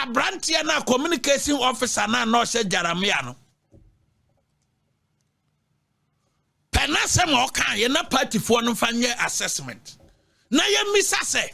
abrantia na communication officer na no se Jaramia no penasem o kan ye na party for no fanye assessment na ye misa se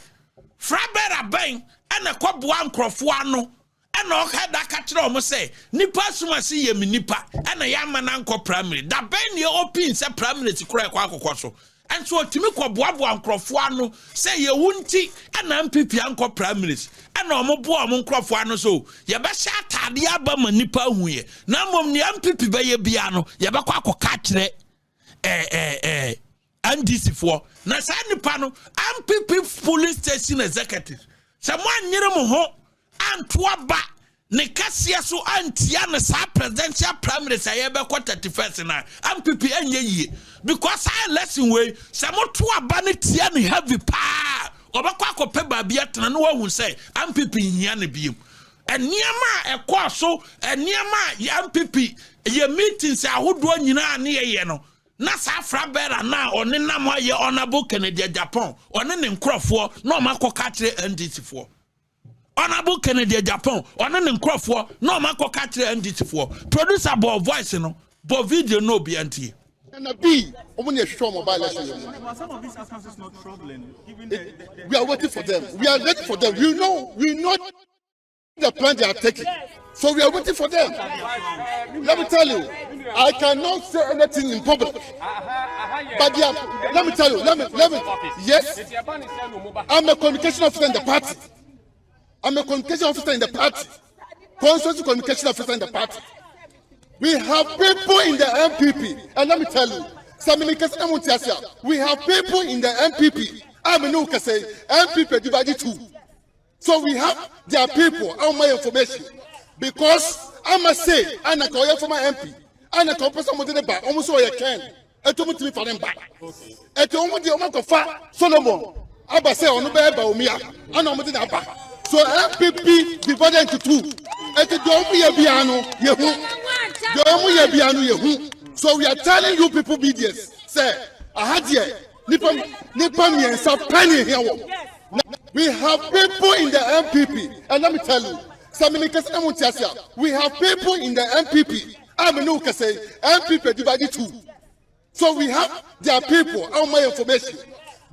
frabera ben ana kwboa nkrofo ano ana o ka da ka kire o mo se nipa sumasi ye mi nipa ana ya ma na nko primary da ben ye open se primary ti kura kwa akokọ so and so timi kwboa nkrofo ano se ye wunti ana MPP anko primaries ana o mo boa mo nkrofo ano so ye be sha atade aba ma nipa huye na mom ni MPP be ye bia no ye be kwa akoka kire NDC for na sa nipa no MPP police station executive someone nyere mo ho antoa ba ne kasia so antia ne sa presidential primary say be kwa 31st na MPP anye yie because I lesson way some to aba ne tia ne heavy pa obakwa akope ba bia tena no wahu say MPP hia ne biem eniema ekọ so eniema ya MPP ye meetings ahodo nyina ne ye no na sa frabera na one nam aye honorable Kennedy Agyapong one ne nkrofo na o makoka kire NDC for honorable Kennedy Agyapong one ne nkrofo na o makoka kire NDC for producer bo voice no bo video no be antie na be omuni ehwo mobile election. Some of these aspects is not troubling given we are waiting for them. We are ready for them. We know the plan they are taking. So we are waiting for them. Let me tell you, I cannot say anything in public. But let me tell you, yes, I'm a communication officer in the party. Constituency communication officer in the party. We have people in the MPP. And let me tell you, we have people in the MPP. MPP divided two. So we have their people, all my information. Because I must say, I na call for my MP. I na call someone to the back. Almost all you can. I told me to be for them back. I told me the amount of fat Solomon. I say on the bed by Umia. I know the back. So MPP divided into two. I told me a piano, Yehu. So we are telling you people, BDS, say, I had here, Nippon and South Penny here. We have people in the MPP, and let me tell you. We have people in the MPP. I mean, you can say MPP divided two. So we have their people, all my information.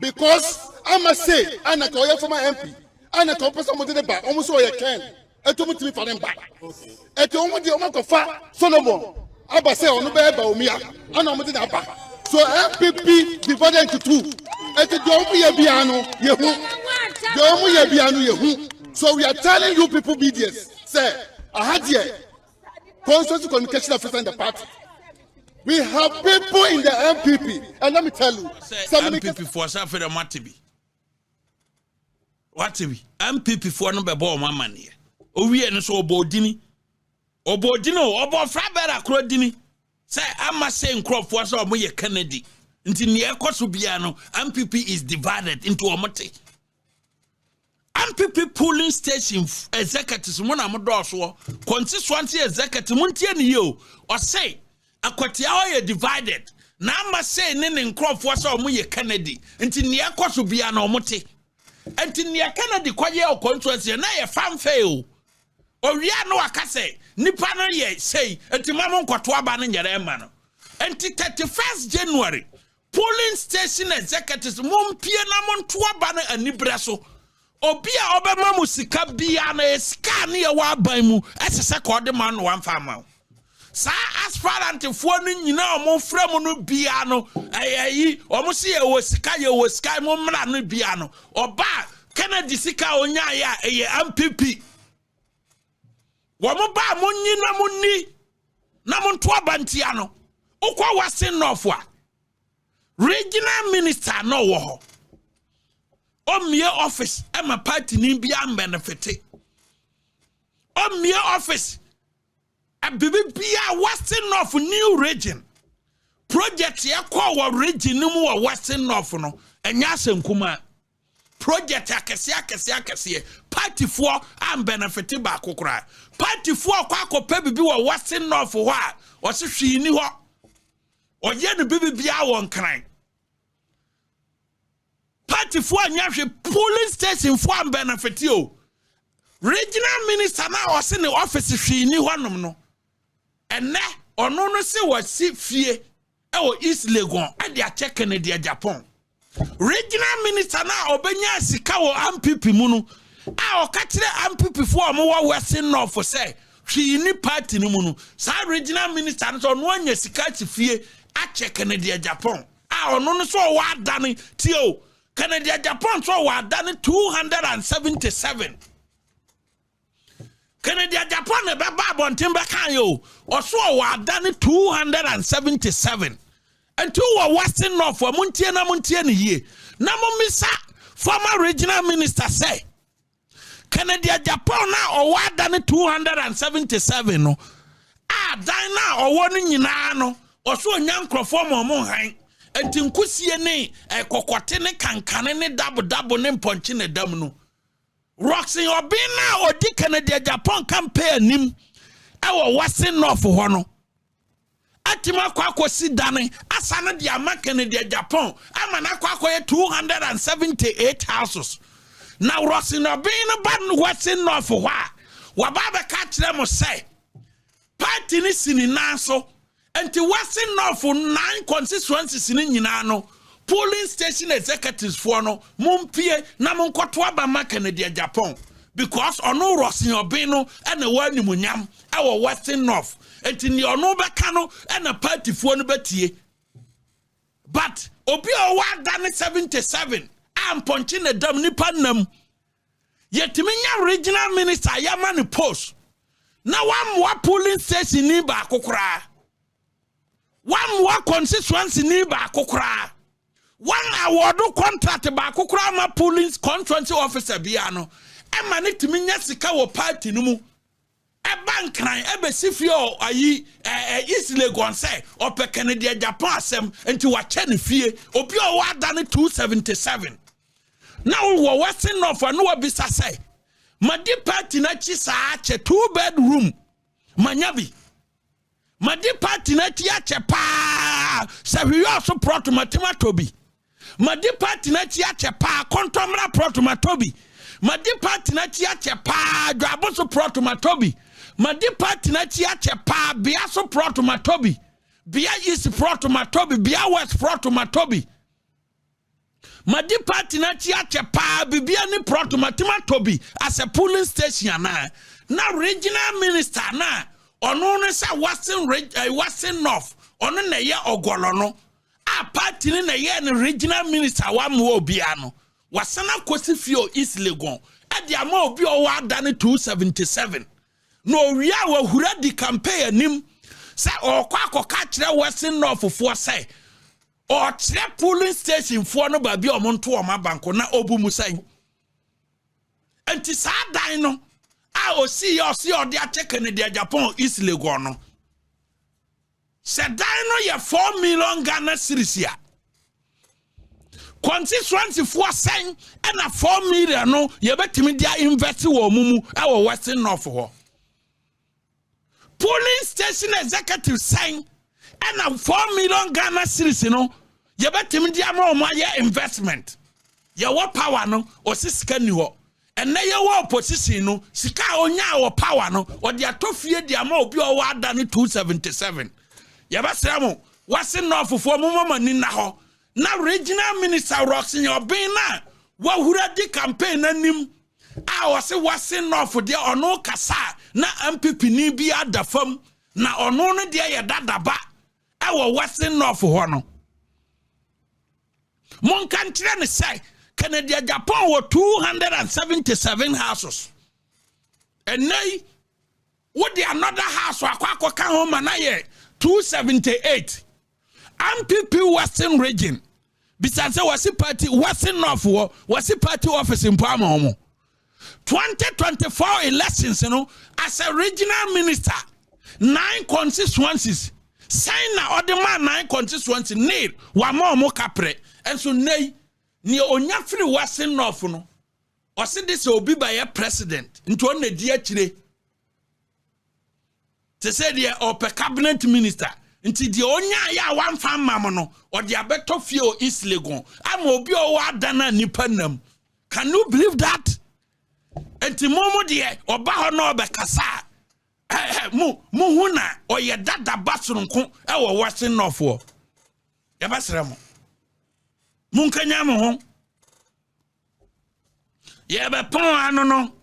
Because I must say, I na call for my MP. I na call someone to the back. Almost all you can. I told me to be for them back. I told me the amount of fat Solomon. I must say on the bed by Umia. I know the back. So MPP divided into two. I don't be a piano, Yehu. Don't be a piano, Yehu. So we are telling you people, BDS, say, I had here, Constituency communication officer in the party. We have people in the MPP, and let me tell you, MPP for something that might be. What to be? MPP for no be my money. Oh, we are so Obodini, Obo Frabera Crodini. Say, I must say, crop for some way Kennedy. Until near Kosubiano, MPP is divided into a mote. MPP polling station executives when I'm a constituency executive Muntian you or say Akwatia divided. Now must say Nin crop for some way Kennedy until near Kosubiano mote. Until near Kennedy Quayo constituency and I a fan fail. Or Riano Akase, Nipana ye say until Mamon Kwatwaban in your man. Until 31st January, polling station executives Mumpianamon Tuabana and Nibraso. Obia obema musika bia na esika ne ye wa ban mu esese kode man no wan fama sa aspirant fo no nyina omo frem no bia no ayi omo se ye wo sika mo mra no bia no oba Kennedy sika onya ya eye MPP wo mo ba mo nyina mo ni na mo nto abantia no ukwa wase nofo a regional minister no wo ho Omie office Emma party ni bia benefit. Omie office a bibi bia western north new region. Project ya kwa region no mu western north no enya asenkuma. Project akese party for am benefit ba kokora. Party for kwa akopa bibi wa western north ho a o se hwi ni ho. Oye no bibi bia won kran. Party for nyahwe police station for benefit you. regional minister na o se ne office hwi ni honom no ene ono no se wasi fie e o East Legon e dia check ne dia Agyapong regional minister na obenya sika wo MPP mu no a o ka kire MPP fo o mo wo West North say hwi ni party ni mu no sa regional minister no so no anya sika ti fie a check ne dia Agyapong a ono no so wa adane tio Canada Agyapong so wa adane 277 Canada Agyapong ne beba abonten beka yo oso wa adane 277 until we Western North for muntie na ye na mumisa former regional minister say Canada Agyapong na o wa adane 277 no a dan na o wo no nyina no oso nyankrofo mo han enti nkusie ne kokote ne kankane ne dabo ne mponche ne dam no Roxy Obina odi Canada Agyapong campaign nim e wo Western North ho no atima kwakosi dane asana dia ma Canada Agyapong amana kwakoye 278 houses now Roxy Obina ban Western North ho a wababa ka kire mo say party ni sini nanso enti Western North 9 constituencies ni nyina no polling station executives for no mumpie na monkoto aba ma Canada Agyapong because ono Rosin Obino and the one munyam our Western North enti ni ono beka no and a party for no betie but obi o wa dane 77 am ponchi na dam ni panam yetiminya regional minister yamani post na wa polling station ni ba kokora wa constituency ni ba kokora one award contract ba kokora ma polling constituency officer bia no e ma ne timinya sika wo party no mu e bankran e be sifio ayi East Legon say ope Canada Agyapong asem enti wa che ne fie obi o wa da ne 277 now wo Western North no wa bisa say madi party na chi sa che 2 bedroom manyabi madi party na chi ache pa se wi also protomatobi madi party na chi ache pa kontomra protomatobi madi party na chi ache pa dwaboso protomatobi madi party na chi ache pa bia so protomatobi bia East protomatobi bia West protomatobi madi party na chi ache pa bibia ni protomatobi as a polling station na regional minister na ono ne sa Western North ono na ye ogolo no a party ne na ye ne regional minister wa mo obia no wasana kosifio East Legon e dia ma obi o wa dane 277 no wi a wa hura di campaign nim say okwa akoka kire Western North fo say o kire polling station fo no ba bi o mo nto o ma banko na obu mu say enti sa dan no a o si o de ache Canada Agyapong East Legon no se dan no ye 4 million Ghana cedis ya constituency for sen and a 4 million no ye betimi dia invest wo mumu e wo Western North ho polling station executive sen and a 4 million Ghana cedis no ye betimi dia ma o ma ye investment ye wo power no o sika ni ho and na ye wo opposition no sika onya wo power no o de atofie dia ma obi o wa ada ni 277 ye ba sramo Western North fo mo mama ni na ho na regional minister Roxy Obina wa hura di campaign anim a o se Western North de ono kasa na MPP ni bi adafam na ono no de ye dadaba e wo Western North ho no mon kan kire ne say Canada Agyapong were 277 houses. And now, what the another house wakwa kan home na ye 278. MPP Western region. Besides was party Western North was party office in Palma. 2024 elections, you know, as a regional minister, 9 constituencies. Sign na other man 9 constituencies need one more capre. And so nay ni onya free Western North no o se this obi by a president into on the dia chire te say the upper cabinet minister into the onya ya one fan mam no or the abeto fio East Legon am obi o wa dana nipa nam. Can you believe that? enti momo de oba ho na obekasa mu huna oye dada basoronko e wo washing north wo ya basra mo munkanya mo ho ye be pon ano no